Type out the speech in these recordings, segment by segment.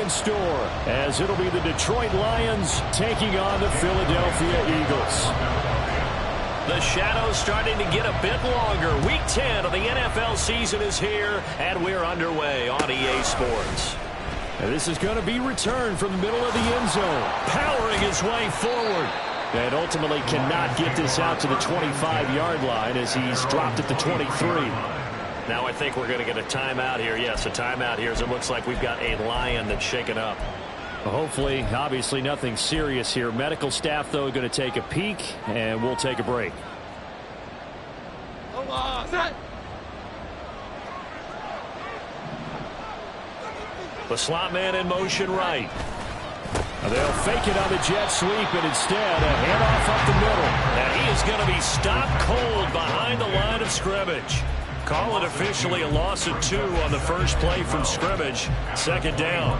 in store, as it'll be the Detroit Lions taking on the Philadelphia Eagles. The shadow's starting to get a bit longer. Week 10 of the NFL season is here, and we're underway on EA Sports. And this is going to be returned from the middle of the end zone, powering his way forward. And ultimately cannot get this out to the 25-yard line as he's dropped at the 23. Now I think we're going to get a timeout here. Yes, a timeout here as it looks like we've got a Lion that's shaken up. Hopefully, obviously nothing serious here. Medical staff, though, going to take a peek, and we'll take a break. The slot man in motion right. They'll fake it on the jet sweep, and instead a handoff up the middle. Now he is going to be stopped cold behind the line of scrimmage. Call it officially a loss of 2 on the first play from scrimmage. Second down.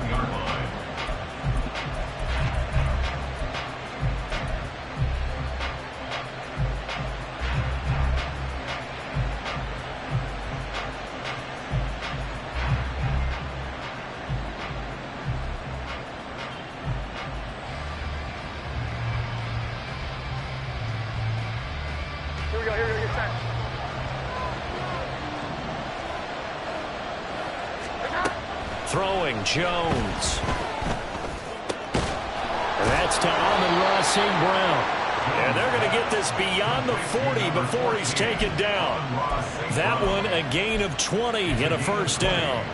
Throwing Jones. And that's to Amon-Ra St. Brown. And they're going to get this beyond the 40 before he's taken down. That one a gain of 20 and a first down.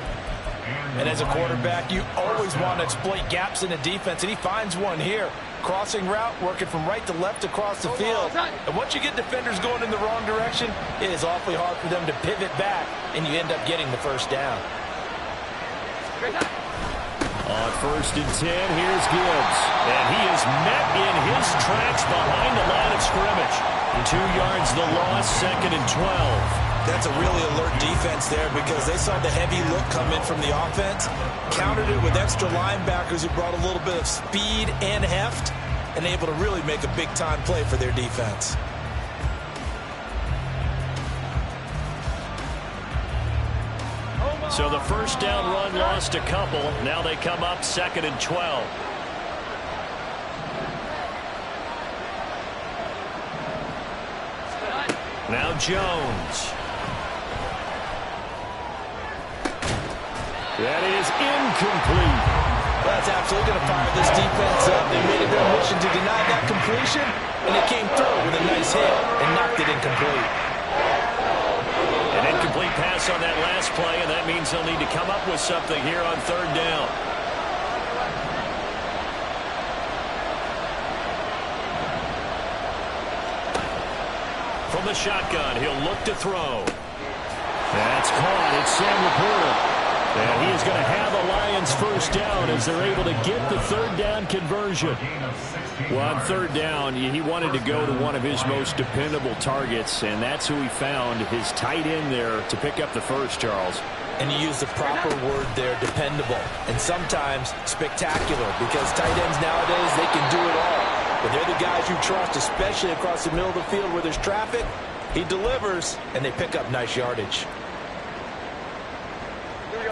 And as a quarterback, you always want to exploit gaps in the defense, and he finds one here. Crossing route, working from right to left across the field. And once you get defenders going in the wrong direction, it is awfully hard for them to pivot back, and you end up getting the first down. On first and 10, here's Gibbs. And he is met in his tracks behind the line of scrimmage. 2 yards the loss, second and 12. That's a really alert defense there because they saw the heavy look come in from the offense, countered it with extra linebackers who brought a little bit of speed and heft, and able to really make a big-time play for their defense. So the first down run lost a couple. Now they come up second and 12. Now Jones. That is incomplete. That's absolutely going to fire this defense up. They made it their mission to deny that completion, and it came through with a nice hit and knocked it incomplete. An incomplete pass on that last play, and that means they'll need to come up with something here on third down. From the shotgun, he'll look to throw. That's caught. It's Sam Laporta. And he is going to have the Lions first down as they're able to get the third down conversion. Well, on third down, he wanted to go to one of his most dependable targets, and that's who he found, his tight end there, to pick up the first, Charles. And you use the proper word there, dependable, and sometimes spectacular, because tight ends nowadays, they can do it all. But they're the guys you trust, especially across the middle of the field where there's traffic. He delivers, and they pick up nice yardage.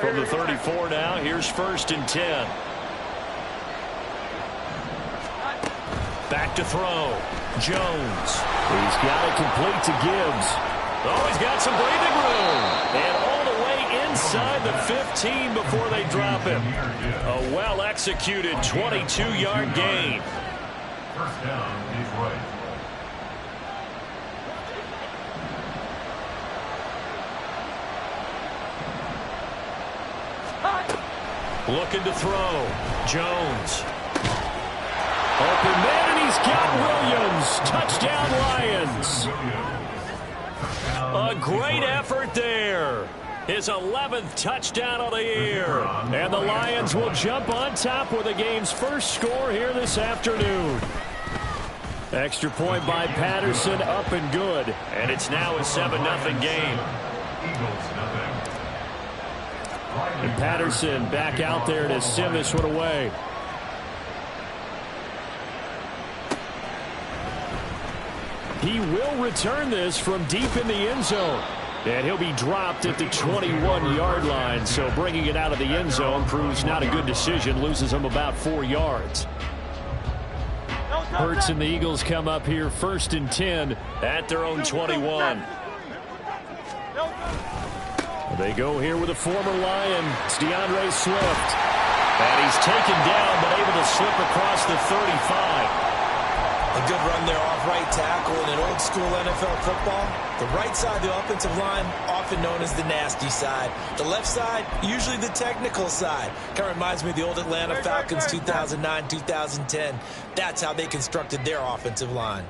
From the 34 now, here's first and 10. Back to throw. Jones. He's got it complete to Gibbs. Oh, he's got some breathing room. And all the way inside the 15 before they drop him. A well-executed 22-yard gain. First down, Detroit. Looking to throw. Jones. Open man, and he's got Williams. Touchdown, Lions. A great effort there. His 11th touchdown of the year. And the Lions will jump on top with the game's first score here this afternoon. Extra point by Patterson, up and good. And it's now a 7-0 game. And Patterson back out there to send this one away. He will return this from deep in the end zone. And he'll be dropped at the 21-yard line, so bringing it out of the end zone proves not a good decision, loses him about 4 yards. Hurts and the Eagles come up here 1st and 10 at their own 21. They go here with a former Lion. It's DeAndre Swift. And he's taken down, but able to slip across the 35. A good run there off right tackle in an old school NFL football. The right side of the offensive line, often known as the nasty side. The left side, usually the technical side. Kind of reminds me of the old Atlanta Falcons 2009-2010. That's how they constructed their offensive line.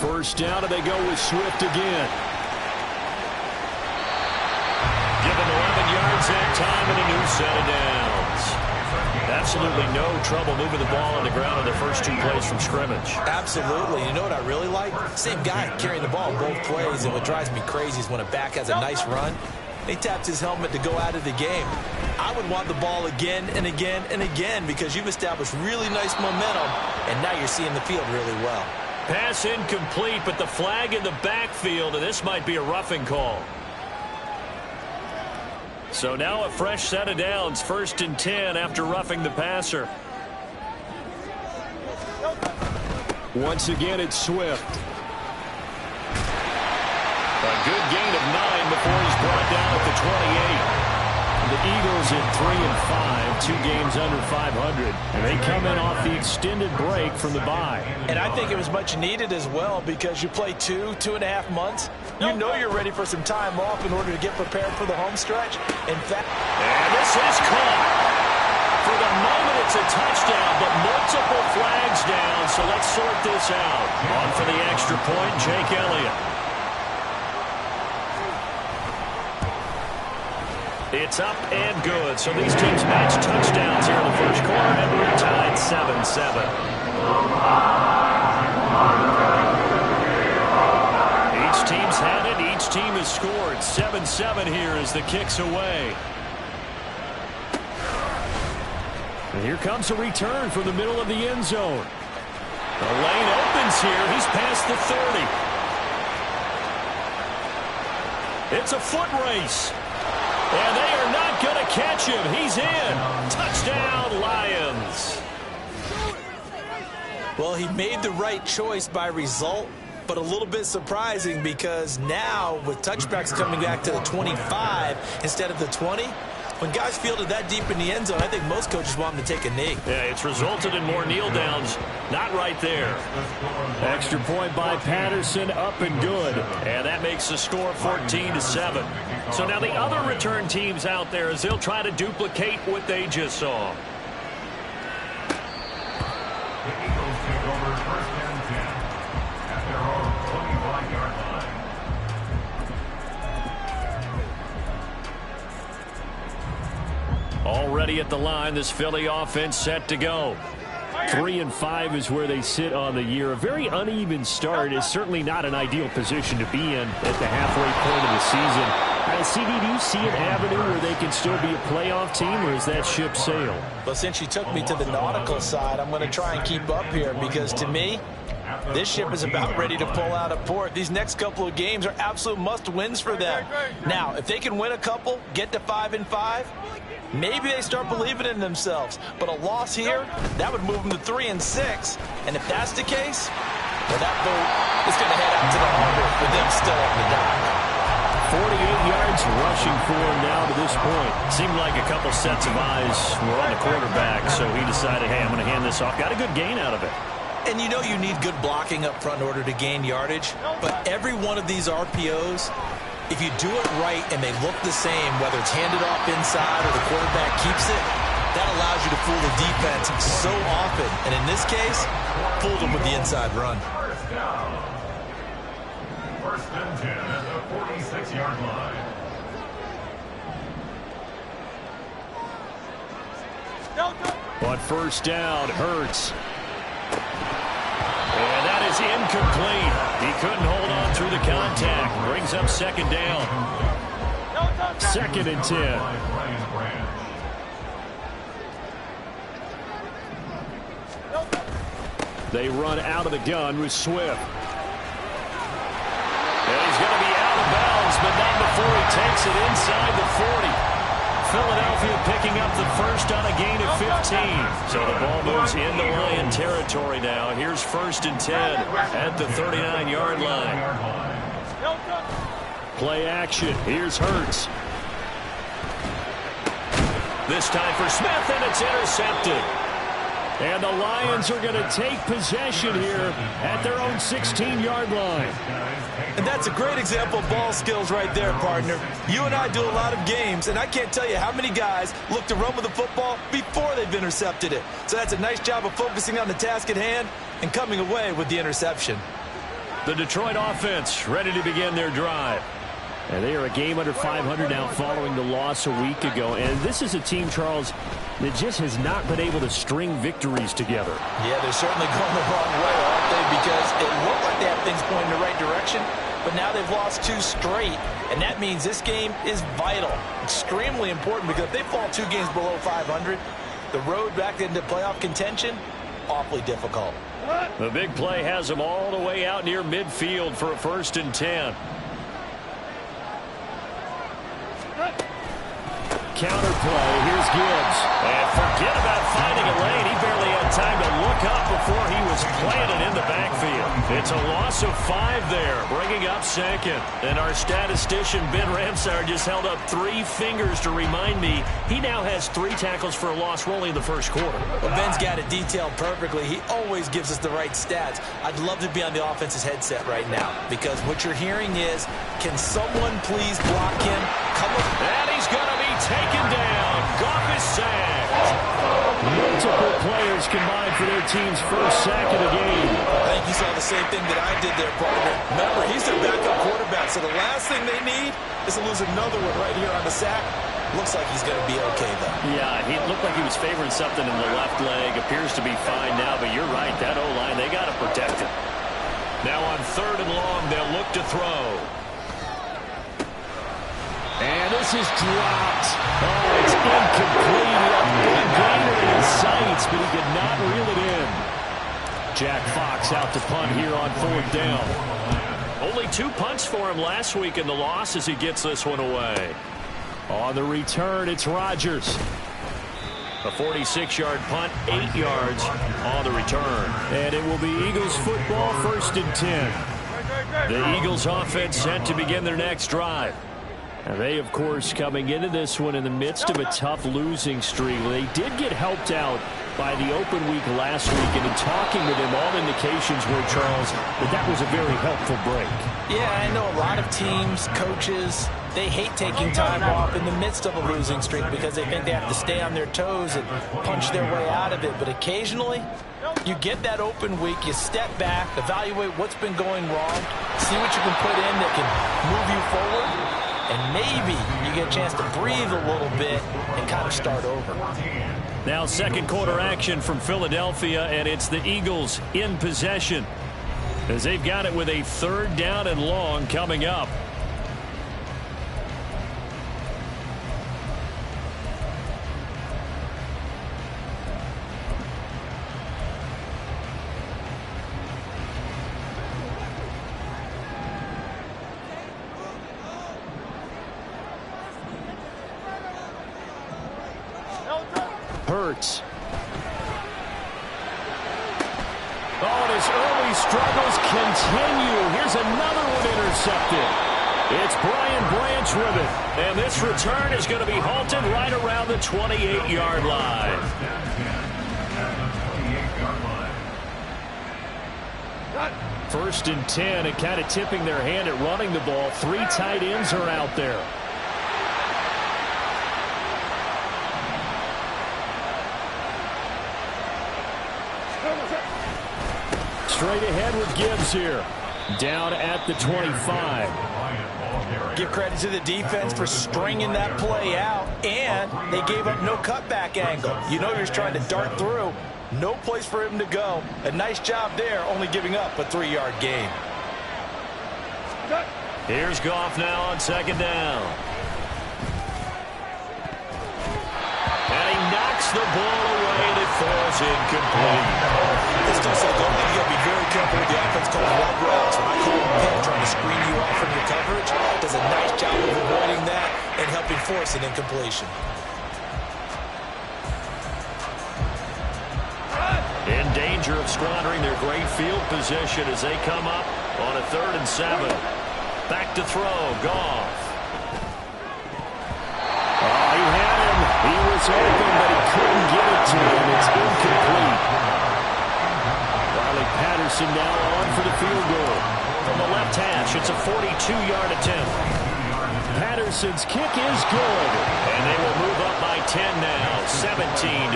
First down, and they go with Swift again. Give him 11 yards that time and a new set of downs. Absolutely no trouble moving the ball on the ground on the first 2 plays from scrimmage. Absolutely. You know what I really like? Same guy carrying the ball both plays, and what drives me crazy is when a back has a nice run, he taps his helmet to go out of the game. I would want the ball again and again and again because you've established really nice momentum, and now you're seeing the field really well. Pass incomplete, but the flag in the backfield, and this might be a roughing call. So now a fresh set of downs, 1st and 10 after roughing the passer. Once again, it's Swift. A good gain of 9 before he's brought down at the 28. The Eagles at 3-5, 2 games under 500, and they come in off the extended break from the bye. And I think it was much needed as well because you play 2.5 months. You know you're ready for some time off in order to get prepared for the home stretch. In fact, and this is caught. For the moment, it's a touchdown, but multiple flags down, so let's sort this out. On for the extra point, Jake Elliott. It's up and good. So these teams match touchdowns here in the first quarter, and we're tied 7-7. Each team's had it. Each team has scored. 7-7 here as the kick's away. And here comes a return from the middle of the end zone. The lane opens here. He's past the 30. It's a foot race. And they are not going to catch him. He's in. Touchdown, Lions. well, he made the right choice by result, but a little bit surprising because now with touchbacks coming back to the 25 instead of the 20, when guys fielded that deep in the end zone, I think most coaches want them to take a knee. Yeah, it's resulted in more kneel downs. Not right there. Extra point by Patterson, up and good. And that makes the score 14-7. So now the other return teams out there as they'll try to duplicate what they just saw. The Eagles take over 1st and 10 at their own 25-yard line. Already at the line, this Philly offense set to go. 3-5 is where they sit on the year. A very uneven start is certainly not an ideal position to be in at the halfway point of the season. CD, do you see an avenue where they can still be a playoff team, or is that ship sailed? Well, since you took me to the nautical side, I'm going to try and keep up here because to me, this ship is about ready to pull out of port. These next couple of games are absolute must-wins for them. Now, if they can win a couple, get to 5-5, maybe they start believing in themselves. But a loss here, that would move them to 3-6. And if that's the case, well, that boat is going to head out to the harbor with them still on the dock. 48 yards rushing for him now to this point. Seemed like a couple sets of eyes were on the quarterback, so he decided, hey, I'm going to hand this off. Got a good gain out of it. And you know you need good blocking up front in order to gain yardage, but every one of these RPOs, if you do it right and they look the same, whether it's handed off inside or the quarterback keeps it, that allows you to fool the defense so often. And in this case, fooled them with the inside run. First down. 1st and 10 at the 46-yard line. On first down, Hurts. And that is incomplete. He couldn't hold on through the contact. Brings up 2nd down. 2nd and 10. They run out of the gun with Swift. And he's going to be out of bounds, but not before he takes it inside the 40. Philadelphia picking up the first on a gain of 15. So the ball moves into Lion territory now. Here's 1st and 10 at the 39-yard line. Play action. Here's Hurts. This time for Smith, and it's intercepted. And the Lions are going to take possession here at their own 16-yard line. And that's a great example of ball skills right there, partner. You and I do a lot of games, and I can't tell you how many guys look to run with the football before they've intercepted it. So that's a nice job of focusing on the task at hand and coming away with the interception. The Detroit offense ready to begin their drive. And they are a game under 500 now following the loss a week ago. And this is a team, Charles, that just has not been able to string victories together. Yeah, they're certainly going the wrong way, aren't they? Because it looked like they have things pointing in the right direction, but now they've lost 2 straight. And that means this game is vital, extremely important, because if they fall 2 games below 500, the road back into playoff contention, awfully difficult. The big play has them all the way out near midfield for a 1st and 10. Counter play. Here's Gibbs. And forget about finding a lane. He barely had time to look up before he was planted in the backfield. It's a loss of 5 there, bringing up 2nd. And our statistician, Ben Ramsar, just held up 3 fingers to remind me he now has 3 tackles for a loss only in the 1st quarter. Well, Ben's got it detailed perfectly. He always gives us the right stats. I'd love to be on the offense's headset right now, because what you're hearing is, can someone please block him? Come on. And he's going to be taken down. Goff is sacked. Multiple players combined for their team's first sack of the game. I think you saw the same thing that I did there, partner. Remember, he's their backup quarterback, so the last thing they need is to lose another one right here on the sack. Looks like he's going to be okay, though. Yeah, he looked like he was favoring something in the left leg. Appears to be fine now, but you're right. That O-line, they got to protect it. Now on 3rd and long, they'll look to throw. And this is dropped. Oh, it's incomplete. Big gainer in his sights, but he could not reel it in. Jack Fox out to punt here on 4th down. Only 2 punts for him last week in the loss as he gets this one away. On the return, it's Rodgers. A 46-yard punt, 8 yards on the return. And it will be Eagles football, 1st and 10. The Eagles offense set to begin their next drive. And they, of course, coming into this one in the midst of a tough losing streak. They did get helped out by the open week last week, and in talking with him, all indications were, Charles, that was a very helpful break. Yeah, I know a lot of teams, coaches, they hate taking time off in the midst of a losing streak because they think they have to stay on their toes and punch their way out of it. But occasionally, you get that open week, you step back, evaluate what's been going wrong, see what you can put in that can move you forward. And maybe you get a chance to breathe a little bit and kind of start over. Now 2nd quarter action from Philadelphia, and it's the Eagles in possession as they've got it with a 3rd down and long coming up. Hurts. Oh, and his early struggles continue. Here's another one intercepted. It's Brian Branch with it. And this return is going to be halted right around the 28-yard line. First and 10, and kind of tipping their hand at running the ball. 3 tight ends are out there. Straight ahead with Gibbs here. Down at the 25. Give credit to the defense for stringing that play out, and they gave up no cutback angle. You know you're trying to dart through. No place for him to go. A nice job there, only giving up a 3-yard gain. Here's Goff now on 2nd down. And he knocks the ball away and it falls incomplete. It's still so good. very careful with the offense calls love routes. When I call them pin, trying to screen you off from your coverage, does a nice job of avoiding that and helping force an incompletion. In danger of squandering their great field position as they come up on a 3rd and 7. Back to throw, Goff. Oh, he had him. He was open, but he couldn't get it to him. It's incomplete. Riley Patterson now on for the field goal. From the left hash, it's a 42-yard attempt. Patterson's kick is good. And they will move up by 10 now, 17-7.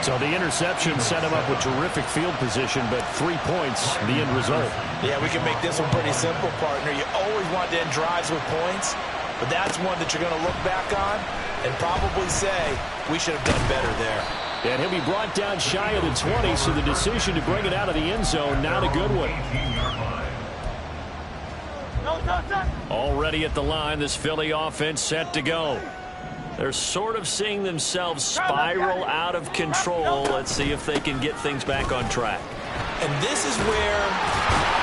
So the interception set him up with terrific field position, but 3 points, the end result. Yeah, we can make this one pretty simple, partner. You always want to end drives with points, but that's one that you're going to look back on and probably say, we should have done better there. And he'll be brought down shy of the 20, so the decision to bring it out of the end zone, not a good one. Already at the line, this Philly offense set to go. They're sort of seeing themselves spiral out of control. Let's see if they can get things back on track. And this is where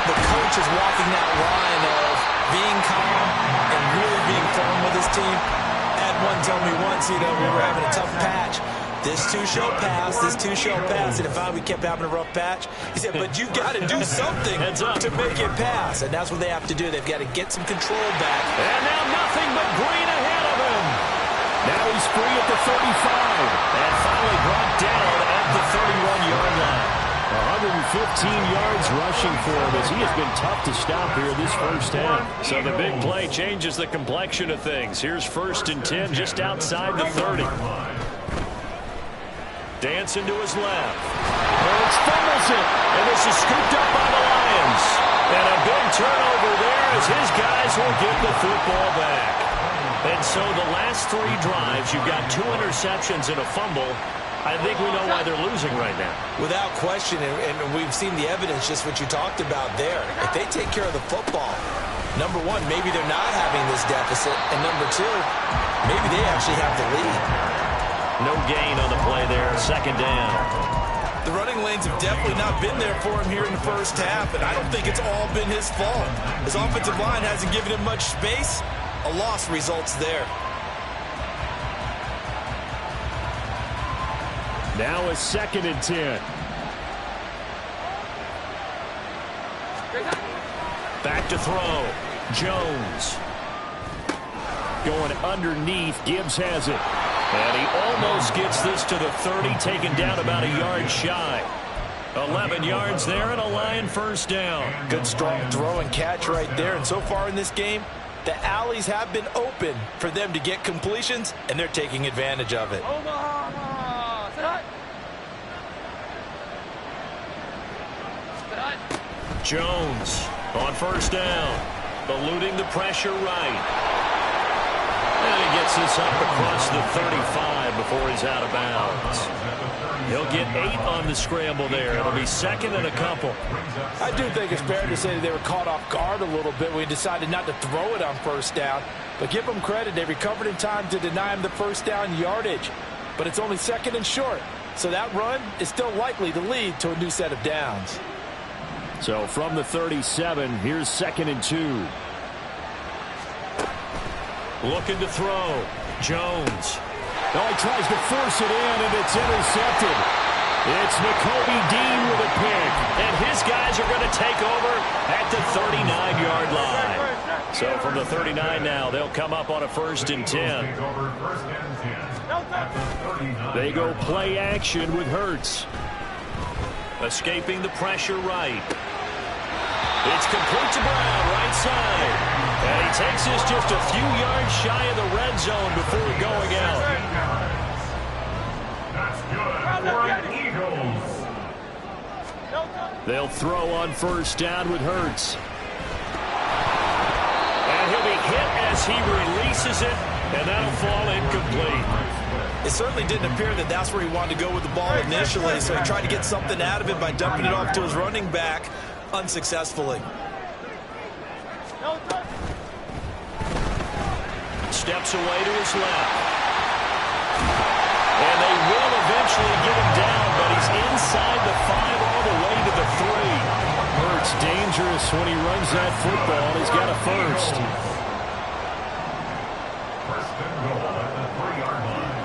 the coach is walking that line of being calm and really being firm with his team. Had one tell me once, we were having a tough patch. This too shall pass, this too shall pass. And if we kept having a rough patch, he said, but you got to do something to make it pass. And that's what they have to do. They've got to get some control back. And now nothing but green ahead of him. Now he's free at the 35. And finally brought down at the 31-yard line. 115 yards rushing for him as he has been tough to stop here this first half. So the big play changes the complexion of things. Here's 1st and 10 just outside the 30. Dancing to his left. Hurts fumbles it. And this is scooped up by the Lions. And a big turnover there as his guys will get the football back. And so the last 3 drives, you've got 2 interceptions and a fumble. I think we know why they're losing right now. Without question, and we've seen the evidence, just what you talked about there. If they take care of the football, number one, maybe they're not having this deficit. And number 2, maybe they actually have the lead. No gain on the play there, 2nd down. The running lanes have definitely not been there for him here in the first half, and I don't think it's all been his fault. His offensive line hasn't given him much space. A loss results there. Now a 2nd and 10. Back to throw. Jones. Going underneath. Gibbs has it. And he almost gets this to the 30, taken down about a yard shy. 11 yards there and a Lion 1st down. Good strong throw and catch right there. And so far in this game, the alleys have been open for them to get completions, and they're taking advantage of it. Jones on 1st down, eluding the pressure right. And he gets this up across the 35 before he's out of bounds. He'll get 8 on the scramble there. It'll be 2nd and a couple. I do think it's fair to say that they were caught off guard a little bit when he decided not to throw it on 1st down. But give them credit. They recovered in time to deny him the 1st down yardage. But it's only 2nd and short. So that run is still likely to lead to a new set of downs. So from the 37, here's 2nd and 2. Looking to throw. Jones. Oh, he tries to force it in, and it's intercepted. It's Nakobe Dean with a pick. And his guys are going to take over at the 39-yard line. So from the 39 now, they'll come up on a 1st and 10. They go play action with Hurts. Escaping the pressure right. It's complete to Brown, right side. And he takes this just a few yards shy of the red zone before going out. That's good for Eagles. They'll throw on 1st down with Hurts. And he'll be hit as he releases it, and that'll fall incomplete. It certainly didn't appear that that's where he wanted to go with the ball initially, so he tried to get something out of it by dumping it off to his running back unsuccessfully. Steps away to his left. And they will eventually get him down, but he's inside the 5 all the way to the 3. Hurts dangerous when he runs that football. He's got a first. First and goal at the 3-yard line.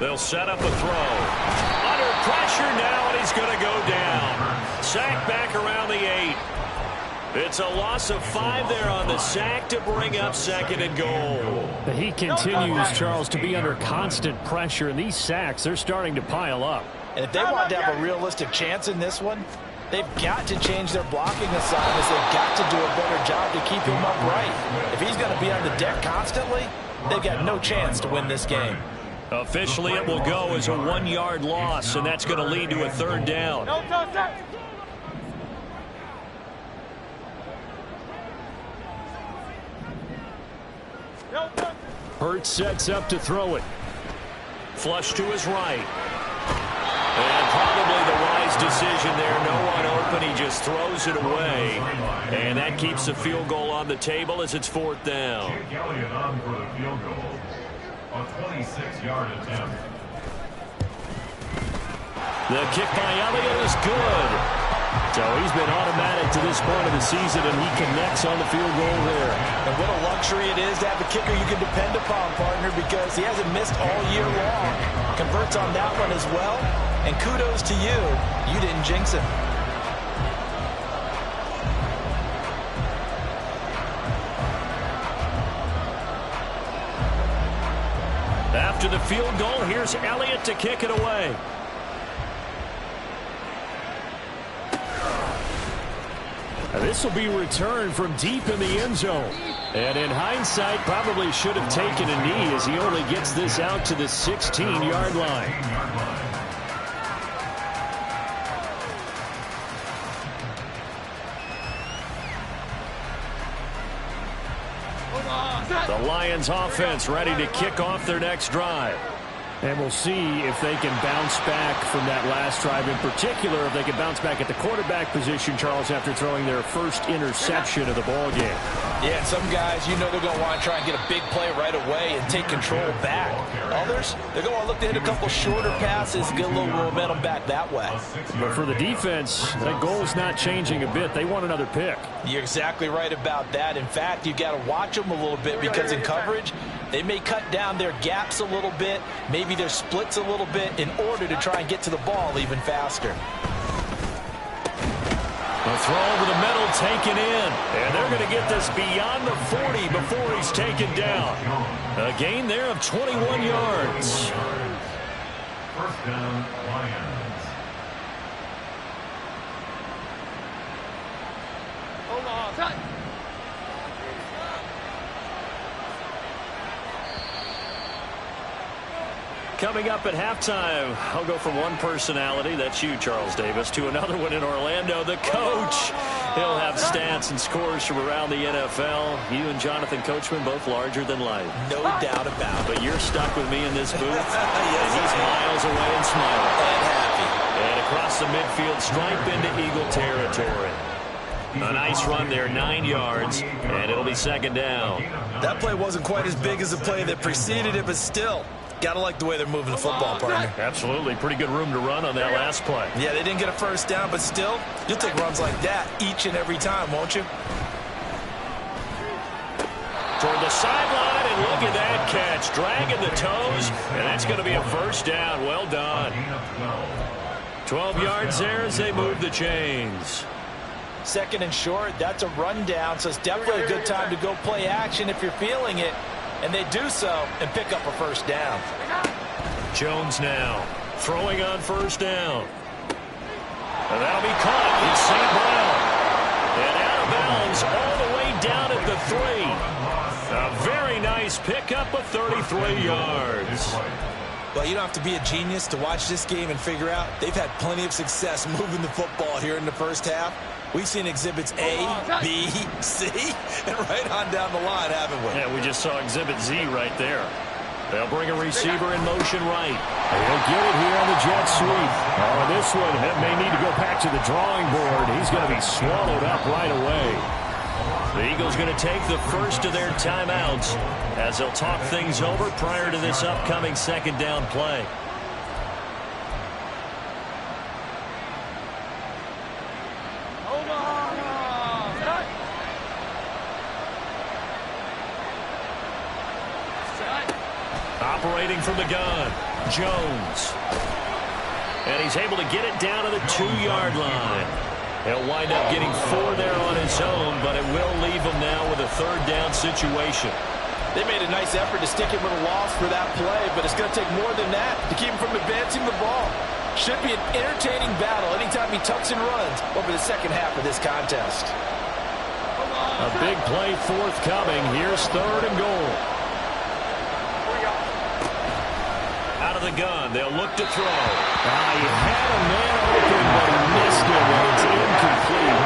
They'll set up a throw. Under pressure now, and he's going to go down. Sack back around the 8. It's a loss of 5 there on the sack to bring up 2nd and goal. He continues, Charles, to be under constant pressure, and these sacks are starting to pile up. And if they want to have a realistic chance in this one, they've got to change their blocking assignments. They've got to do a better job to keep him upright. If he's going to be on the deck constantly, they've got no chance to win this game. Officially, it will go as a 1-yard loss, and that's going to lead to a 3rd down. Hurts sets up to throw it. Flush to his right. And probably the wise decision there. No one open. He just throws it away. And that keeps the field goal on the table as it's 4th down. Jake Elliott on for the field goal. A 26-yard attempt. The kick by Elliott is good. So he's been automatic to this point of the season, and he connects on the field goal there. And what a luxury it is to have a kicker you can depend upon, partner, because he hasn't missed all year long. Converts on that one as well. And kudos to you. You didn't jinx him. After the field goal, here's Elliott to kick it away. This will be returned from deep in the end zone. And in hindsight, probably should have taken a knee as he only gets this out to the 16-yard line. The Lions offense ready to kick off their next drive. And we'll see if they can bounce back from that last drive. In particular, if they can bounce back at the quarterback position, Charles, after throwing their first interception of the ball game. Yeah, some guys, you know they're going to want to try and get a big play right away and take control back. Others, they're going to look to hit a couple shorter passes, get a little momentum back that way. But for the defense, that goal's not changing a bit. They want another pick. You're exactly right about that. In fact, you've got to watch them a little bit because in coverage, they may cut down their gaps a little bit, maybe their splits a little bit in order to try and get to the ball even faster. The throw over the middle taken in. And they're going to get this beyond the 40 before he's taken down. A gain there of 21 yards. First down, Lions. Hold on, touch. Coming up at halftime, I'll go from one personality, that's you, Charles Davis, to another one in Orlando, the coach. He'll have stats and scores from around the NFL. You and Jonathan Coachman, both larger than life. No doubt about it. But you're stuck with me in this booth, and he's miles away and smiling. And happy. And across the midfield, stripe into Eagle territory. A nice run there, 9 yards, and it'll be 2nd down. That play wasn't quite as big as the play that preceded it, but still, gotta like the way they're moving the football, partner. Absolutely. Pretty good room to run on that last play. Yeah, they didn't get a first down, but still, you'll take runs like that each and every time, won't you? Toward the sideline, and look at that catch. Dragging the toes, and that's going to be a first down. Well done. 12 yards there as they move the chains. 2nd and short, that's a rundown, so it's definitely a good time to go play action if you're feeling it. And they do so and pick up a first down. Jones now throwing on first down. And that'll be caught. It's St. Brown. And out of bounds all the way down at the 3. A very nice pickup of 33 yards. Well, you don't have to be a genius to watch this game and figure out they've had plenty of success moving the football here in the first half. We've seen exhibits A, B, C, and right on down the line, haven't we? Yeah, we just saw exhibit Z right there. They'll bring a receiver in motion right. He'll get it here on the jet sweep. Oh, this one may need to go back to the drawing board. He's going to be swallowed up right away. The Eagles going to take the first of their timeouts as they'll talk things over prior to this upcoming 2nd down play. Operating from the gun, Jones. And he's able to get it down to the 2-yard line. He'll wind up getting 4 there on his own, but it will leave him now with a 3rd down situation. They made a nice effort to stick him with a loss for that play, but it's going to take more than that to keep him from advancing the ball. Should be an entertaining battle anytime he tucks and runs over the second half of this contest. A big play forthcoming. Here's 3rd and goal. Out of the gun, they'll look to throw. He had a man open, but he missed him, and it's incomplete.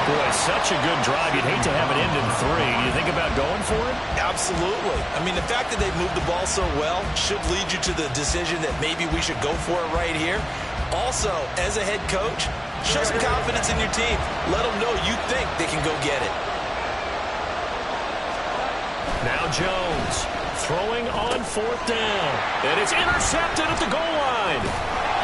Boy, such a good drive. You'd hate to have it end in 3. You think about going for it? Absolutely. I mean, the fact that they moved the ball so well should lead you to the decision that maybe we should go for it right here. Also, as a head coach, show some confidence in your team. Let them know you think they can go get it. Now Jones throwing on 4th down. And it's intercepted at the goal line.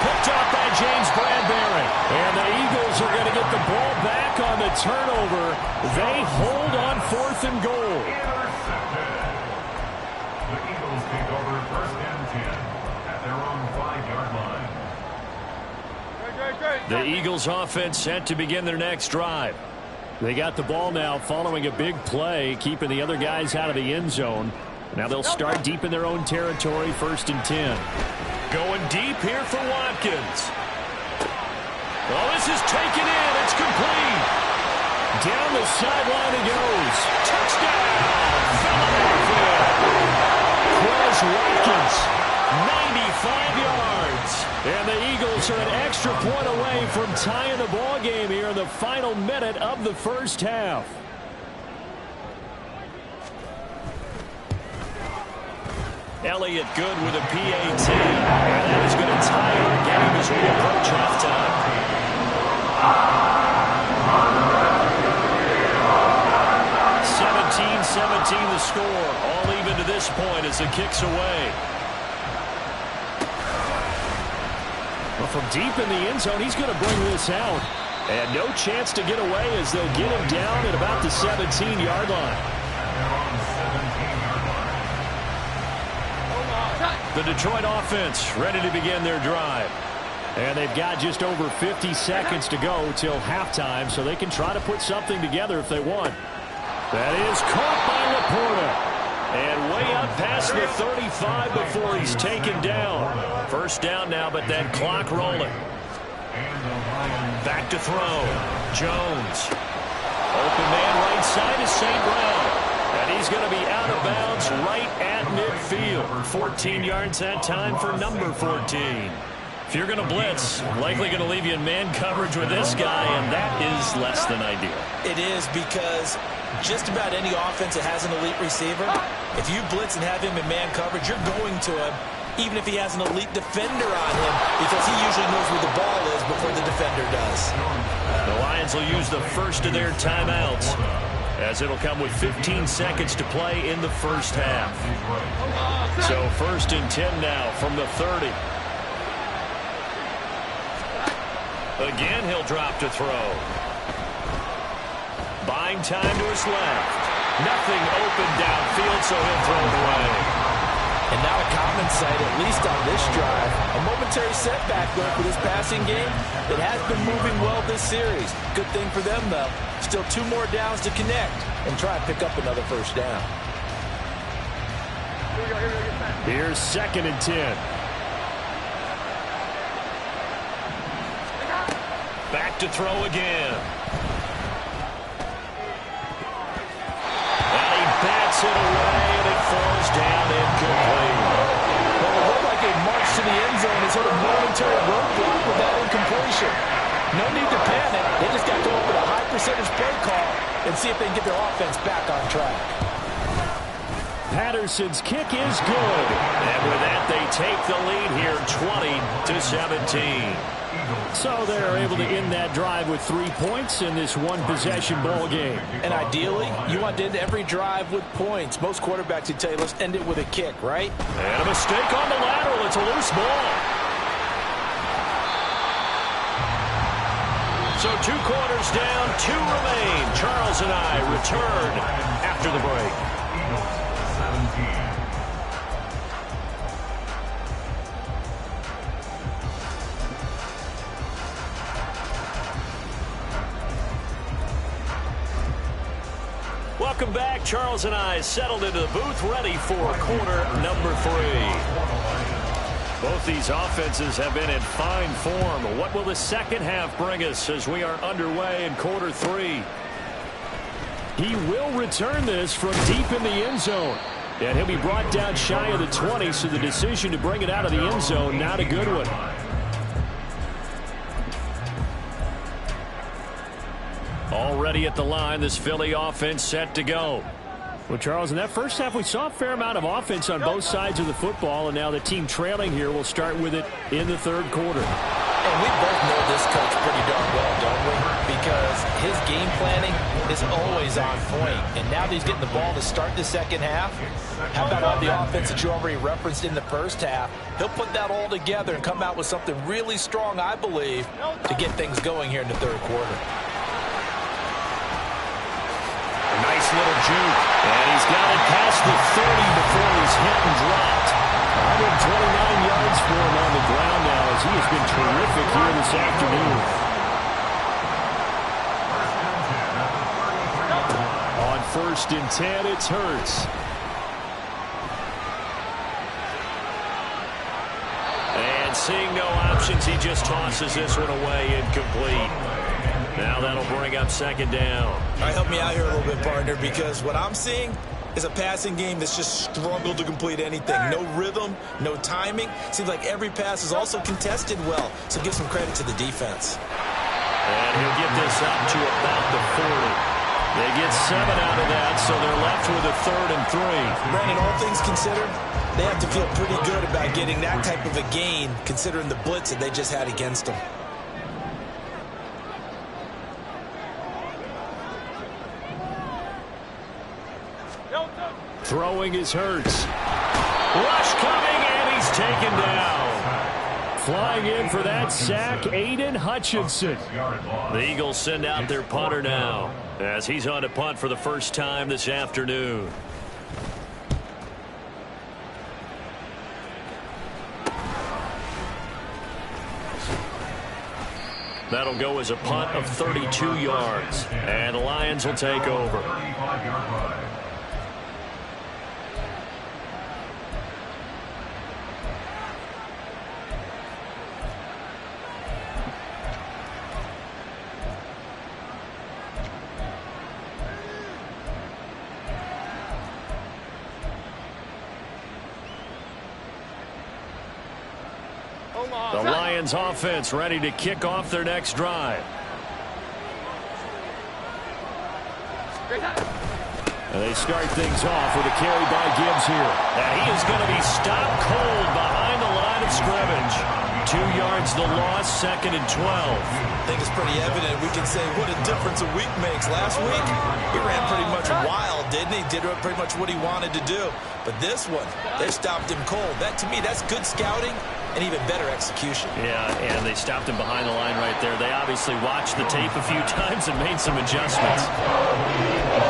Picked up by James Bradbury. And the Eagles are going to get the ball back on the turnover. They hold on 4th and goal. Intercepted. The Eagles take over 1st and 10 at their own 5-yard line. The Eagles offense set to begin their next drive. They got the ball now following a big play, keeping the other guys out of the end zone. Now they'll start deep in their own territory, 1st and 10. Going deep here for Watkins. Oh, this is taken in. It's complete. Down the sideline he goes. Touchdown. Philadelphia. Quez Watkins, 95 yards. And the Eagles are an extra point away from tying the ball game here in the final minute of the 1st half. Elliott good with a PAT. And that is going to tie our game as we approach halftime. 17-17 the score. All even to this point as the kick's away. Well, from deep in the end zone, he's going to bring this out. And no chance to get away as they'll get him down at about the 17-yard line. The Detroit offense ready to begin their drive. And they've got just over 50 seconds to go till halftime, so they can try to put something together if they want. That is caught by Laporta. And way up past the 35 before he's taken down. 1st down now, but that clock rolling. Back to throw. Jones. Open man right side is St. Brown. And he's going to be out of bounds right at midfield. 14 yards that time for number 14. If you're going to blitz, likely going to leave you in man coverage with this guy, and that is less than ideal. It is, because just about any offense that has an elite receiver, if you blitz and have him in man coverage, you're going to him, even if he has an elite defender on him, because he usually knows where the ball is before the defender does. The Lions will use the first of their timeouts, as it'll come with 15 seconds to play in the 1st half. So 1st and 10 now from the 30. Again, he'll drop to throw. Buying time to his left. Nothing open downfield, so he'll throw it away. And now a common sight, at least on this drive. A momentary setback, though, for this passing game. It has been moving well this series. Good thing for them, though. Still 2 more downs to connect and try and pick up another 1st down. Here's 2nd and 10. Back to throw again. And he bats it away, and it falls down incomplete. Well, it looked like a march to the end zone is sort of momentary roadblock with that incompletion. No need to panic. They just got to go up with a high percentage play call and see if they can get their offense back on track. Patterson's kick is good. And with that, they take the lead here, 20-17. So they're able to end that drive with 3 points in this one-possession ball game. And ideally, you want to end every drive with points. Most quarterbacks would tell you, let's end it with a kick, right? And a mistake on the lateral. It's a loose ball. So 2 quarters down, 2 remain. Charles and I return after the break. Welcome back. Charles and I settled into the booth, ready for quarter number 3. Both these offenses have been in fine form. What will the second half bring us as we are underway in quarter 3? He will return this from deep in the end zone. And he'll be brought down shy of the 20, so the decision to bring it out of the end zone, not a good one. Already at the line, this Philly offense set to go. Well, Charles, in that first half, we saw a fair amount of offense on both sides of the football, and now the team trailing here will start with it in the third quarter. And we both know this coach pretty darn well, don't we? Because his game planning is always on point. And now that he's getting the ball to start the second half, how about all the offense that you already referenced in the first half? He'll put that all together and come out with something really strong, I believe, to get things going here in the third quarter. Nice little juke, and he's got it past the 30 before he's hit and dropped. 129 yards for him on the ground now as he has been terrific here this afternoon. On 1st and 10, it's Hurts. And seeing no options, he just tosses this one away incomplete. Now that'll bring up second down. All right, help me out here a little bit, partner, because what I'm seeing is a passing game that's just struggled to complete anything. No rhythm, no timing. Seems like every pass is also contested well, so give some credit to the defense. And he'll get this up to about the 40. They get 7 out of that, so they're left with a 3rd and 3. Brandon, all things considered, they have to feel pretty good about getting that type of a gain, considering the blitz that they just had against them. Throwing his Hurts. Rush coming, and he's taken down. Flying in for that sack, Aiden Hutchinson. The Eagles send out their punter now as he's on to punt for the first time this afternoon. That'll go as a punt of 32 yards, and the Lions will take over. The Lions offense ready to kick off their next drive. And they start things off with a carry by Gibbs here. And he is going to be stopped cold behind the line of scrimmage. 2 yards the loss, 2nd and 12. I think it's pretty evident. We can say what a difference a week makes. Last week, he ran pretty much wild, didn't he? Did pretty much what he wanted to do. But this one, they stopped him cold. That, to me, that's good scouting and even better execution. Yeah, and they stopped him behind the line right there. They obviously watched the tape a few times and made some adjustments.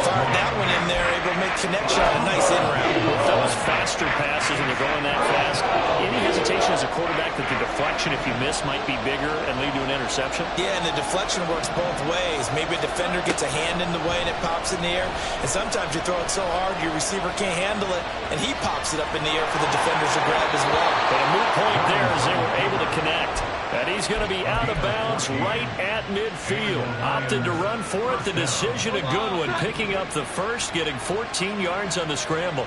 Fired that one in there, able to make connection on a nice in-route. With those faster passes and they're going that fast, any hesitation as a quarterback that the deflection, if you miss, might be bigger and lead to an interception? Yeah, and the deflection works both ways. Maybe a defender gets a hand in the way and it pops in the air. And sometimes you throw it so hard your receiver can't handle it, and he pops it up in the air for the defenders to grab as well. But a moot point there as they were able to connect. And he's going to be out of bounds right at midfield. Opted to run for it. The decision a good one. Picking up the first, getting 14 yards on the scramble.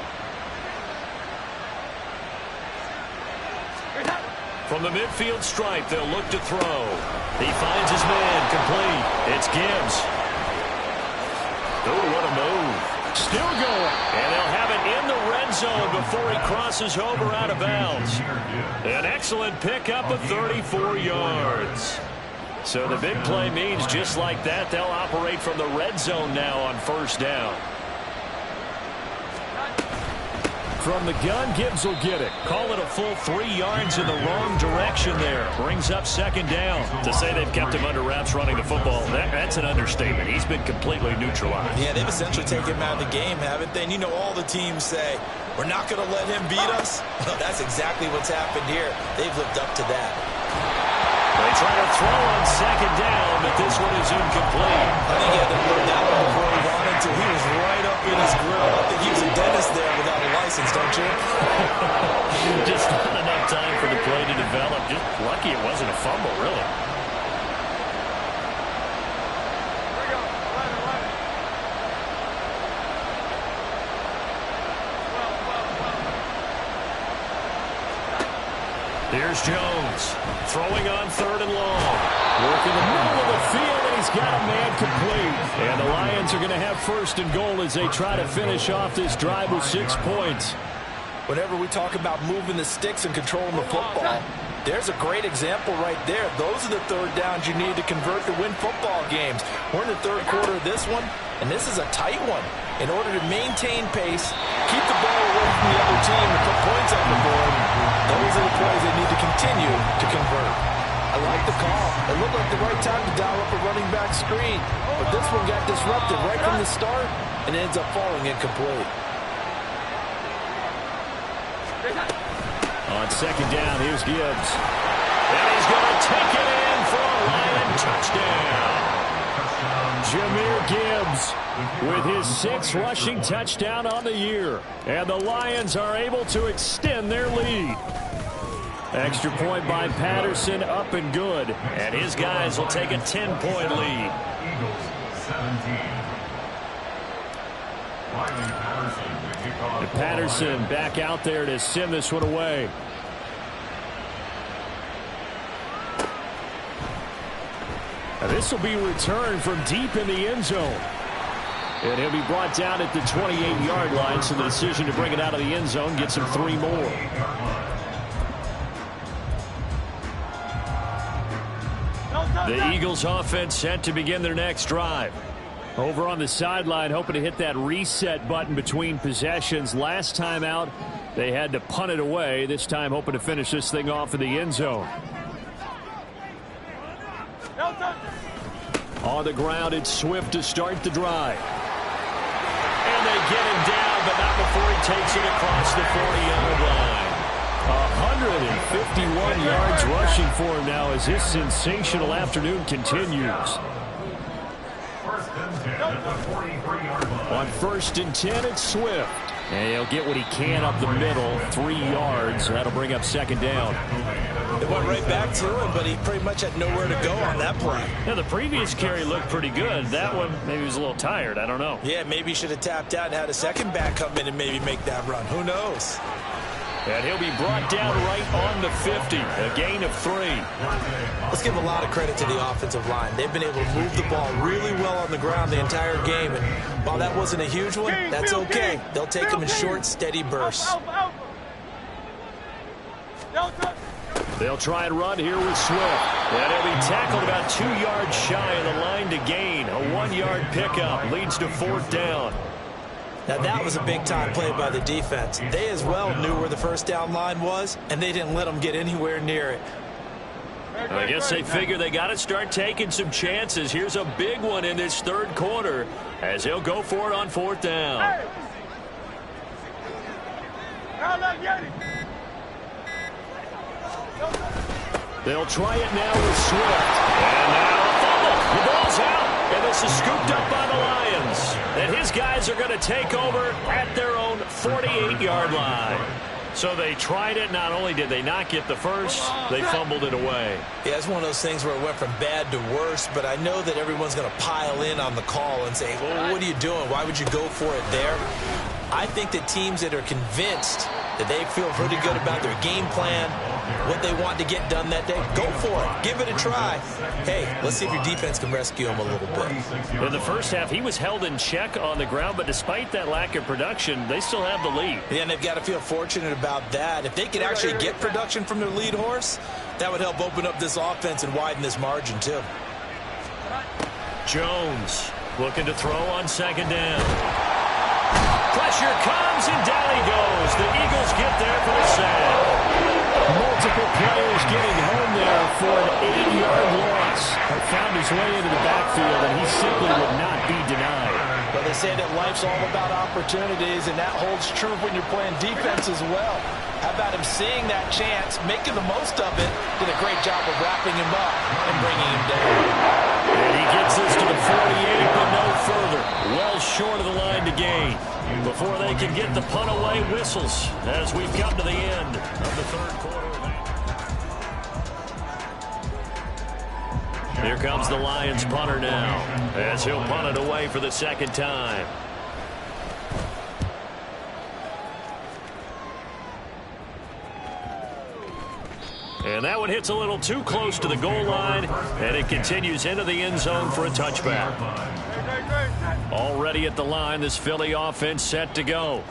From the midfield stripe, they'll look to throw. He finds his man, complete. It's Gibbs. Oh, what a move. Still going. And they'll have it in the red zone before he crosses over out of bounds. An excellent pickup of 34 yards. So the big play means just like that, they'll operate from the red zone now on first down. From the gun, Gibbs will get it. Call it a full 3 yards in the wrong direction there. Brings up second down. To say they've kept him under wraps running the football, that's an understatement. He's been completely neutralized. Yeah, they've essentially taken him out of the game, haven't they? And you know all the teams say, we're not going to let him beat us. Well, that's exactly what's happened here. They've lived up to that. They try to throw on second down, but this one is incomplete. I think he had to learn that one before he wanted to. He was right up Chip? Just not enough time for the play to develop. Just lucky it wasn't a fumble, really. Here's Jones, throwing on 3rd and long. Working the middle of the field, and he's got a man complete. And the Lions are going to have 1st and goal as they try to finish off this drive with 6 points. Whenever we talk about moving the sticks and controlling the football, there's a great example right there. Those are the 3rd downs you need to convert to win football games. We're in the 3rd quarter of this one, and this is a tight one. In order to maintain pace, keep the ball away from the other team, and put points on the board, those are the plays they need to continue to convert. I like the call. It looked like the right time to dial up a running back screen, but this one got disrupted right from the start and ends up falling incomplete. On 2nd down, here's Gibbs. And he's going to take it in for a Lion touchdown. Jahmyr Gibbs with his 6th rushing touchdown on the year. And the Lions are able to extend their lead. Extra point by Patterson, up and good. And his guys will take a 10-point lead. Eagles 17. Patterson back out there to send this one away. Now this will be returned from deep in the end zone. And he'll be brought down at the 28-yard line, so the decision to bring it out of the end zone gets him 3 more. The Eagles offense set to begin their next drive. Over on the sideline, hoping to hit that reset button between possessions. Last time out, they had to punt it away. This time, hoping to finish this thing off in the end zone. On the ground, it's Swift to start the drive. And they get him down, but not before he takes it across the 40-yard line. 151 yards rushing for him now as this sensational afternoon continues. On 1st and 10, it's Swift. And he'll get what he can up the middle, 3 yards. That'll bring up 2nd down. It went right back to him, but he pretty much had nowhere to go on that play. Yeah, the previous carry looked pretty good. That one, maybe he was a little tired. I don't know. Yeah, maybe he should have tapped out and had a second back come in and maybe make that run. Who knows? And he'll be brought down right on the 50, a gain of 3. Let's give a lot of credit to the offensive line. They've been able to move the ball really well on the ground the entire game. And while that wasn't a huge one, that's okay. They'll take them in short, steady bursts. They'll try and run here with Swift. And he'll be tackled about 2 yards shy of the line to gain. A 1-yard pickup leads to 4th down. Now that was a big-time play by the defense. They as well knew where the 1st down line was, and they didn't let them get anywhere near it. I guess they figure they got to start taking some chances. Here's a big one in this 3rd quarter as he'll go for it on 4th down. They'll try it now with Swift. And now a fumble. The ball's out. And this is scooped up by the Lions. And his guys are going to take over at their own 48-yard line. So they tried it. Not only did they not get the first, they fumbled it away. Yeah, it's one of those things where it went from bad to worse, but I know that everyone's going to pile in on the call and say, well, what are you doing? Why would you go for it there? I think that teams that are convinced that they feel pretty good about their game plan, what they want to get done that day, go for it. Give it a try. Hey, let's see if your defense can rescue them a little bit. In the first half, he was held in check on the ground, but despite that lack of production, they still have the lead. Yeah, and they've got to feel fortunate about that. If they could actually get production from their lead horse, that would help open up this offense and widen this margin, too. Jones looking to throw on 2nd down. Pressure comes, and down he goes. The Eagles get there for the sack. Multiple players getting home there for an 8-yard loss. Found his way into the backfield, and he simply would not be denied. Well, they say that life's all about opportunities, and that holds true when you're playing defense as well. How about him seeing that chance, making the most of it, did a great job of wrapping him up and bringing him down. And he gets this to the 48, but no further. Well short of the line to gain. Before they can get the punt away, Replay whistles as we've come to the end of the third quarter. Here comes the Lions punter now as he'll punt it away for the second time. And that one hits a little too close to the goal line, and it continues into the end zone for a touchback. Already at the line, this Philly offense set to go.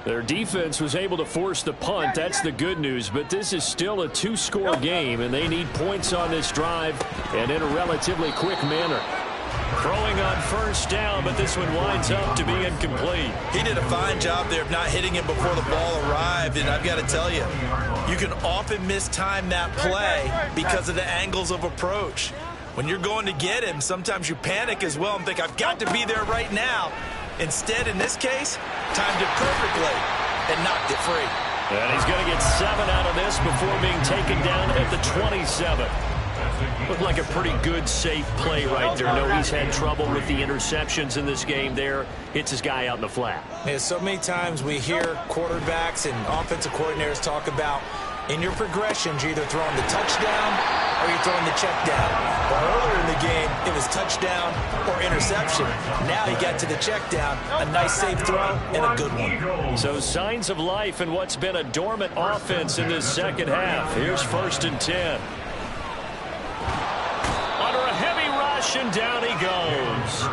Their defense was able to force the punt. That's the good news, but this is still a two-score game, and they need points on this drive and in a relatively quick manner. Throwing on first down, but this one winds up to be incomplete. He did a fine job there of not hitting him before the ball arrived, and I've got to tell you, you can often mistime that play because of the angles of approach. When you're going to get him, sometimes you panic as well and think, I've got to be there right now. Instead, in this case, timed it perfectly and knocked it free. And he's going to get 7 out of this before being taken down at the 27. Looked like a pretty good, safe play right there. No, he's had trouble with the interceptions in this game there. Hits his guy out in the flat. Yeah, so many times we hear quarterbacks and offensive coordinators talk about in your progressions, you're either throwing the touchdown or you're throwing the check down. Well, earlier in the game, it was touchdown or interception. Now he got to the check down, a nice safe throw, and a good one. So signs of life in what's been a dormant offense in this second half. Here's 1st and 10. Under a heavy rush, and down he goes.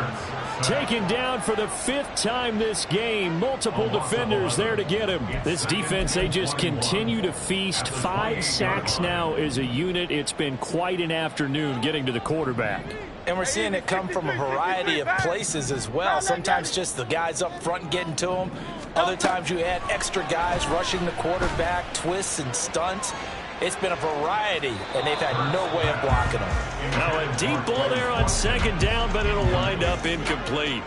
Taken down for the 5th time this game. Multiple defenders there to get him. This defense, they just continue to feast. 5 sacks now as a unit. It's been quite an afternoon getting to the quarterback. And we're seeing it come from a variety of places as well. Sometimes just the guys up front getting to him. Other times you add extra guys rushing the quarterback, twists and stunts. It's been a variety, and they've had no way of blocking them. Now a deep ball there on 2nd down, but it'll wind up incomplete.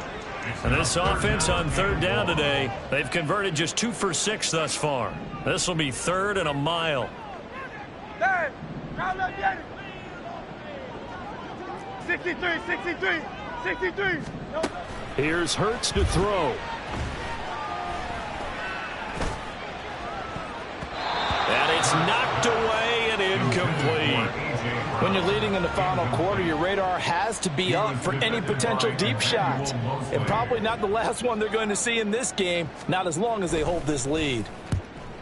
And this offense on 3rd down today, they've converted just 2 for 6 thus far. This will be 3rd and a mile. 63. Here's Hurts to throw. And it's knocked away and incomplete. When you're leading in the final quarter, your radar has to be up for any potential deep shots. And probably not the last one they're going to see in this game, not as long as they hold this lead.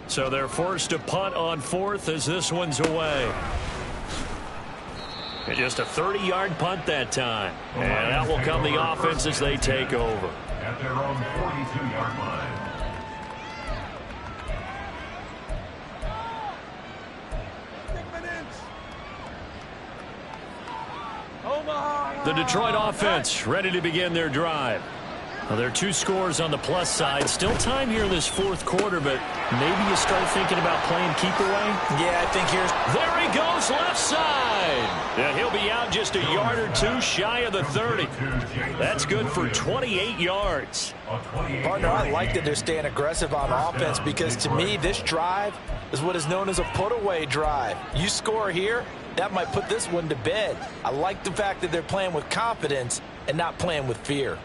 So they're forced to punt on 4th as this one's away. And just a 30-yard punt that time. And that will come the offense as they take over. At their own 42-yard line. The Detroit offense ready to begin their drive. Well, there are 2 scores on the plus side. Still time here in this 4th quarter, but maybe you start thinking about playing keep away. Yeah, I think There he goes, left side. And he'll be out just a yard or 2 shy of the 30. That's good for 28 yards. Partner, I like that they're staying aggressive on offense because to me, this drive is what is known as a put-away drive. You score here, that might put this one to bed. I like the fact that they're playing with confidence and not playing with fear.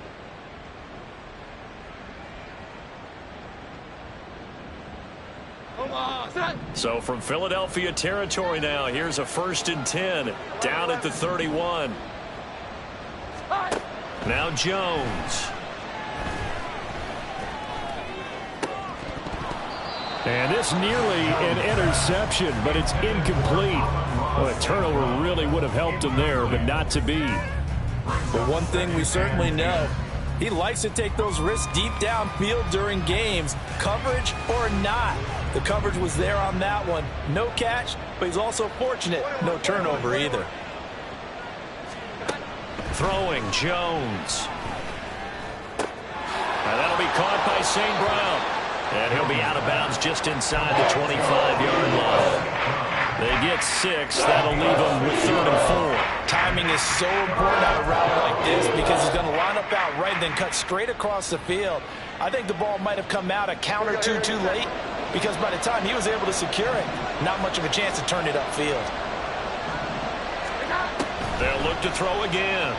So from Philadelphia territory now, here's a 1st and 10 down at the 31. Now Jones. And this nearly an interception, but it's incomplete. Well, a turnover really would have helped him there, but not to be. But one thing we certainly know, he likes to take those risks deep downfield during games, coverage or not. The coverage was there on that one. No catch, but he's also fortunate. No turnover either. Throwing Jones. And that'll be caught by St. Brown. And he'll be out of bounds just inside the 25-yard line. They get 6. That'll leave them with 3rd and 4. Timing is so important on a route like this because he's going to line up out right and then cut straight across the field. I think the ball might have come out a count or two too late because by the time he was able to secure it, not much of a chance to turn it upfield. They'll look to throw again.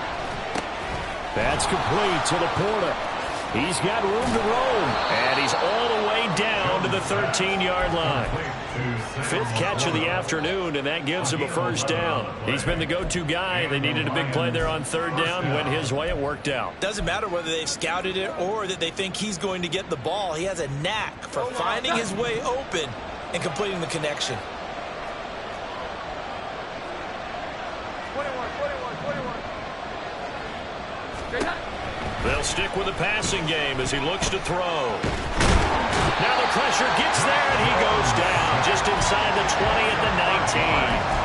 That's complete to Laporta. He's got room to roam. And he's all the way down to the 13-yard line. Fifth catch of the afternoon, and that gives him a first down. He's been the go-to guy. They needed a big play there on third down. Went his way. It worked out. Doesn't matter whether they've scouted it or that they think he's going to get the ball. He has a knack for finding his way open and completing the connection. 21. They'll stick with the passing game as he looks to throw. Now the pressure gets there, and he goes down just inside the 20 at the 19.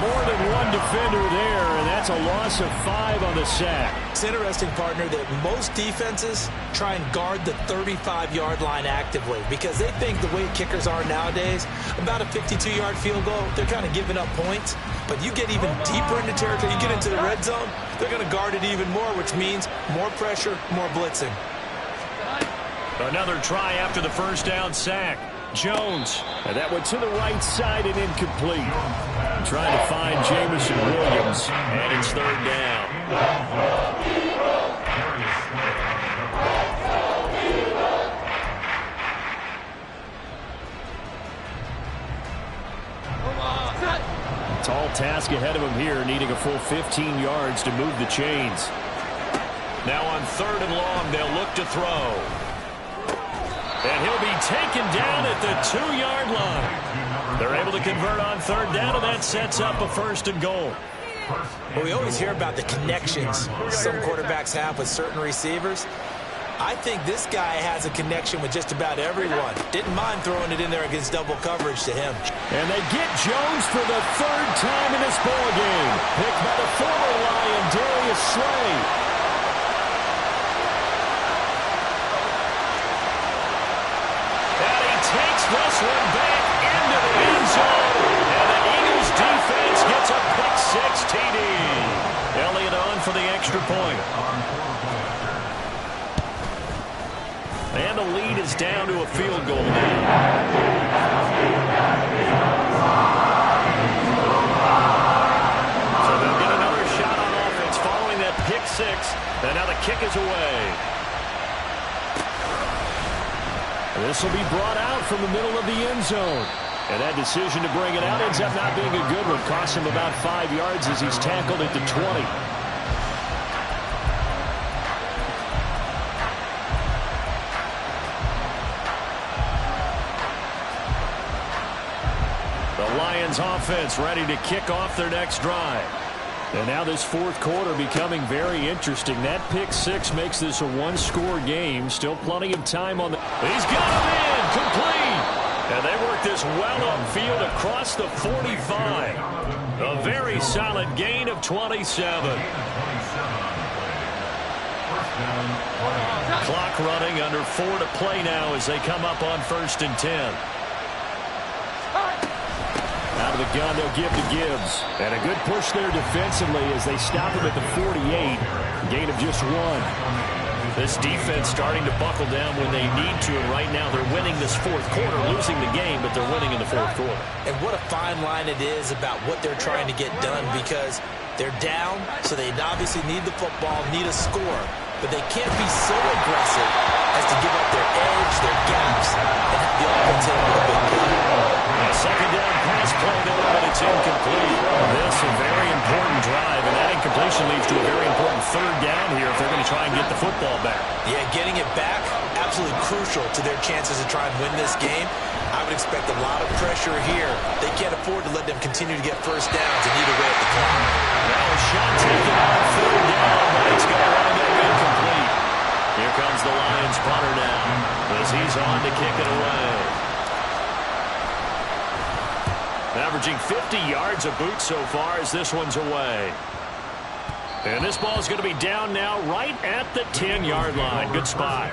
More than one defender there, and that's a loss of 5 on the sack. It's interesting, partner, that most defenses try and guard the 35-yard line actively because they think the way kickers are nowadays, about a 52-yard field goal, they're kind of giving up points. But you get even deeper into territory, you get into the red zone, they're going to guard it even more, which means more pressure, more blitzing. Another try after the first down sack. Jones, and that went to the right side and incomplete. Trying to find Jamison Williams, and it's third down. Tall task ahead of him here, needing a full 15 yards to move the chains. Now on third and long, they'll look to throw. And he'll be taken down at the 2-yard line. They're able to convert on third down, and that sets up a first and goal. Well, we always hear about the connections some quarterbacks have with certain receivers. I think this guy has a connection with just about everyone. Didn't mind throwing it in there against double coverage to him. And they get Jones for the third time in this ball game. Picked by the former Lion, Darius Slay. This one back into the end zone, and the Eagles defense gets a pick-6 TD. Elliott on for the extra point. And the lead is down to a field goal now. So they'll get another shot on offense following that pick-6, and now the kick is away. This will be brought out from the middle of the end zone. And that decision to bring it out ends up not being a good one. Costs him about 5 yards as he's tackled at the 20. The Lions offense ready to kick off their next drive. And now this fourth quarter becoming very interesting. That pick-6 makes this a one-score game. Still plenty of time on the... He's got him in! Complete! And they work this well upfield across the 45. A very solid gain of 27. Clock running, under 4 to play now as they come up on 1st and 10. Out of the gun, they'll give to Gibbs. And a good push there defensively as they stop him at the 48. Gain of just 1. This defense starting to buckle down when they need to, and right now they're winning this fourth quarter, losing the game, but they're winning in the fourth quarter. And what a fine line it is about what they're trying to get done, because they're down, so they obviously need the football, need a score, but they can't be so aggressive as to give up their edge, their gaps, and have the offense hit a little bit better. Second down pass play there, but it's incomplete. This a very important drive, and that incompletion leads to a very important third down here if they're going to try and get the football back. Yeah, getting it back, absolutely crucial to their chances to try and win this game. I would expect a lot of pressure here. They can't afford to let them continue to get first downs and eat away at the clock. Now a shot taken on third down, but it's going to wind up incomplete. Here comes the Lions punter now as he's on to kick it away. Averaging 50 yards a boot so far as this one's away. And this ball is going to be down now right at the 10-yard line. Good spot.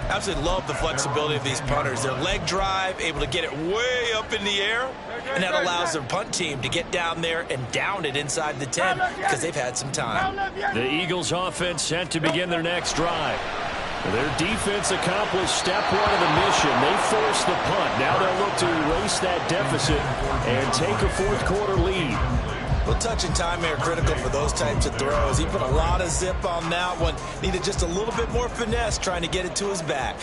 Absolutely love the flexibility of these punters. Their leg drive, able to get it way up in the air, and that allows their punt team to get down there and down it inside the 10 because they've had some time. The Eagles offense set to begin their next drive. Their defense accomplished step 1 of the mission. They forced the punt. Now they'll look to erase that deficit and take a fourth quarter lead. Well, touch and time are critical for those types of throws. He put a lot of zip on that one. Needed just a little bit more finesse trying to get it to his back.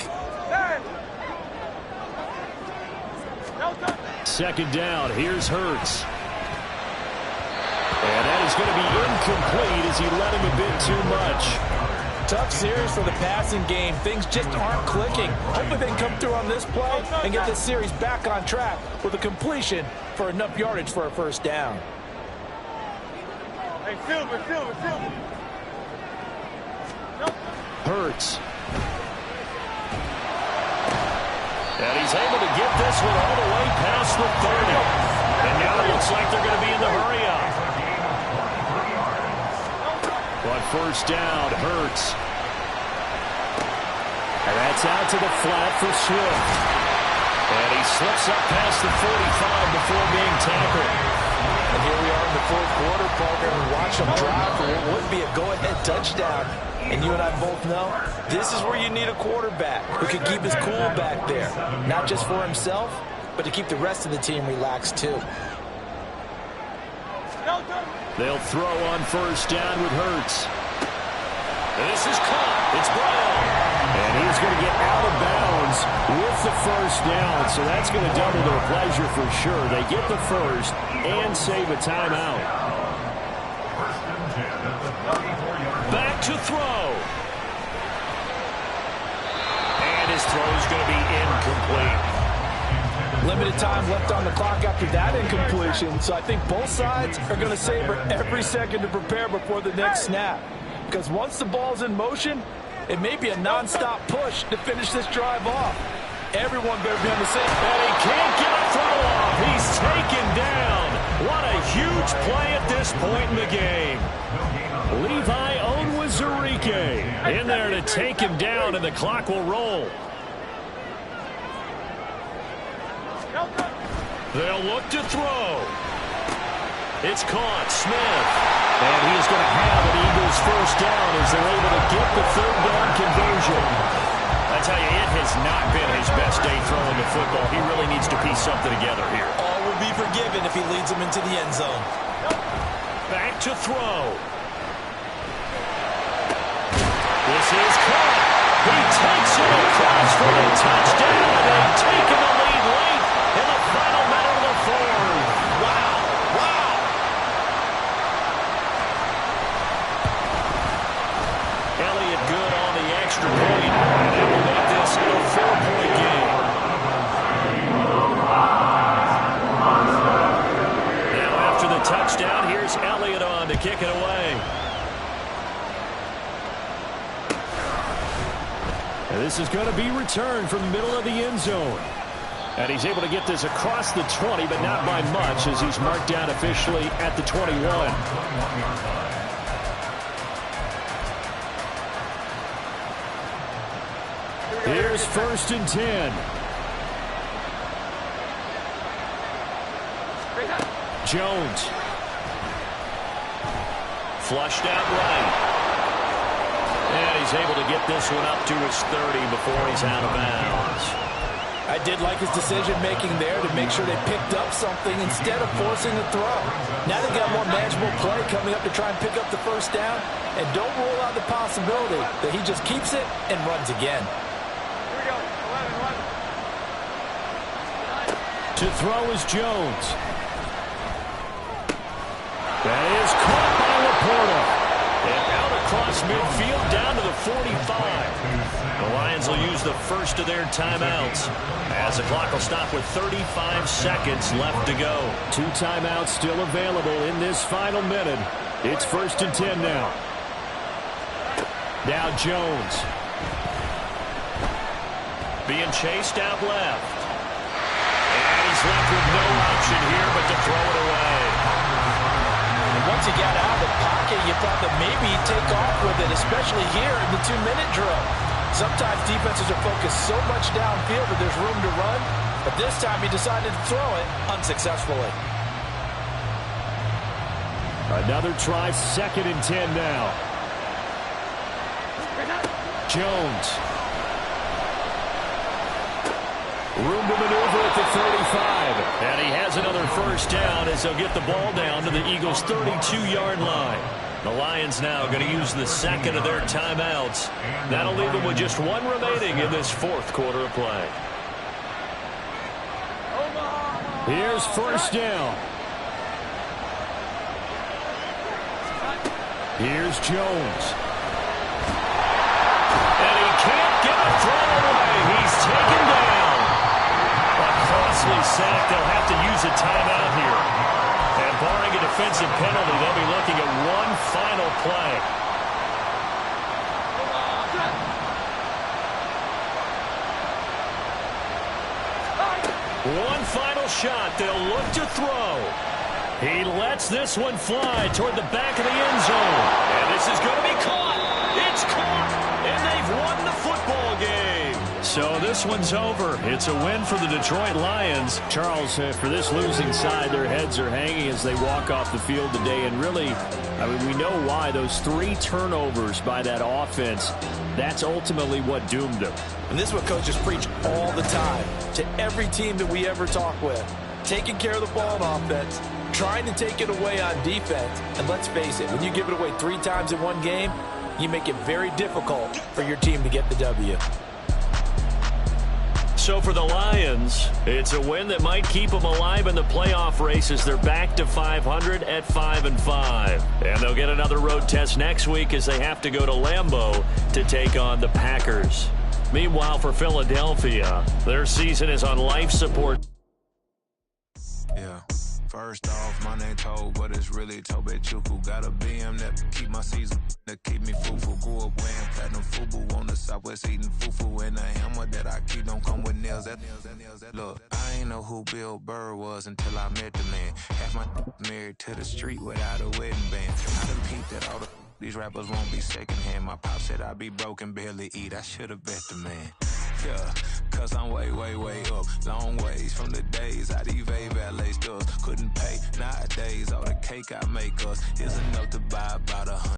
Second down. Here's Hurts. And that is going to be incomplete as he let him a bit too much. Tough series for the passing game. Things just aren't clicking. Hopefully they can come through on this play and get this series back on track with a completion for enough yardage for a first down. Hey, Silver. Hurts. And he's able to get this one all the way past the 30. And now it looks like they're going to be in the hurry up. But first down, Hurts. And that's out to the flat for Swift. And he slips up past the 45 before being tackled. And here we are in the fourth quarter, partner, and watch them drive for what would be a go-ahead touchdown. And you and I both know this is where you need a quarterback who can keep his cool back there. Not just for himself, but to keep the rest of the team relaxed too. They'll throw on first down with Hurts. This is caught. It's Brown. And he's going to get out of bounds with the first down. So that's going to double their pleasure for sure. They get the first and save a timeout. Back to throw. And his throw is going to be incomplete. Limited time left on the clock after that incompletion, so I think both sides are going to savor every second to prepare before the next snap. Because once the ball's in motion, it may be a non-stop push to finish this drive off. Everyone better be on the same. And he can't get a throw off. He's taken down. What a huge play at this point in the game. Levi Onwuzurike in there to take him down, and the clock will roll. They'll look to throw. It's caught. Smith. And he is going to have an Eagles first down as they're able to get the third down conversion. I tell you, it has not been his best day throwing the football. He really needs to piece something together here. All will be forgiven if he leads them into the end zone. Back to throw. This is caught. He takes it across for the touchdown, and they've taken the lead late in the final minute of the fourth. Wow. Elliott good on the extra point, and they will make this a 4-point game. Now after the touchdown, here's Elliott on to kick it away. And this is going to be returned from the middle of the end zone. And he's able to get this across the 20, but not by much, as he's marked down officially at the 21. Here's first and 10. Jones. Flushed out right. And he's able to get this one up to his 30 before he's out of bounds. I did like his decision-making there to make sure they picked up something instead of forcing the throw. Now they got more manageable play coming up to try and pick up the first down, and don't rule out the possibility that he just keeps it and runs again. Here we go. 11. To throw is Jones. That is caught by Laporta. And out across midfield down to the 45. The Lions will use the first of their timeouts, as the clock will stop with 35 seconds left to go. 2 timeouts still available in this final minute. It's first and 10 now. Now Jones. Being chased out left. And he's left with no option here but to throw it away. And once he got out of the pocket, you thought that maybe he'd take off with it, especially here in the 2-minute drill. Sometimes defenses are focused so much downfield that there's room to run, but this time he decided to throw it unsuccessfully. Another try, second and 10 now. Jones. Room to maneuver at the 35. And he has another first down as they'll get the ball down to the Eagles' 32-yard line. The Lions now going to use the second of their timeouts. That'll leave them with just one remaining in this fourth quarter of play. Here's first down. Here's Jones. And he can't get a throw away. He's taken down. A costly sack. They'll have to use a timeout here. And barring a defensive penalty, they'll be looking at one final play. One final shot. They'll look to throw. He lets this one fly toward the back of the end zone. And this is going to be caught. It's caught. And they've won the football game. So this one's over. It's a win for the Detroit Lions. Charles, for this losing side, their heads are hanging as they walk off the field today. And really, I mean, we know why. Those 3 turnovers by that offense, that's ultimately what doomed them. And this is what coaches preach all the time to every team that we ever talk with. Taking care of the ball on offense, trying to take it away on defense. And let's face it, when you give it away 3 times in one game, you make it very difficult for your team to get the W. So for the Lions, it's a win that might keep them alive in the playoff race as they're back to 500 at 5-5. And they'll get another road test next week as they have to go to Lambeau to take on the Packers. Meanwhile, for Philadelphia, their season is on life support. Yeah. First off, my name Toad, but it's really Tobe Chuku. Got a BM that keep my season, that keep me fufu. Grew up wearing platinum fubu on the southwest eating fufu. And a hammer that I keep don't come with nails. Look, I ain't know who Bill Burr was until I met the man. Half my married to the street without a wedding band. I done peeped that all these rappers won't be secondhand. My pop said I'd be broke and barely eat. I should have bet the man. Yeah, cause I'm way, way, way up. Long ways from the days I evade valet stores. Couldn't pay nowadays. All the cake I make us is enough to buy about 100.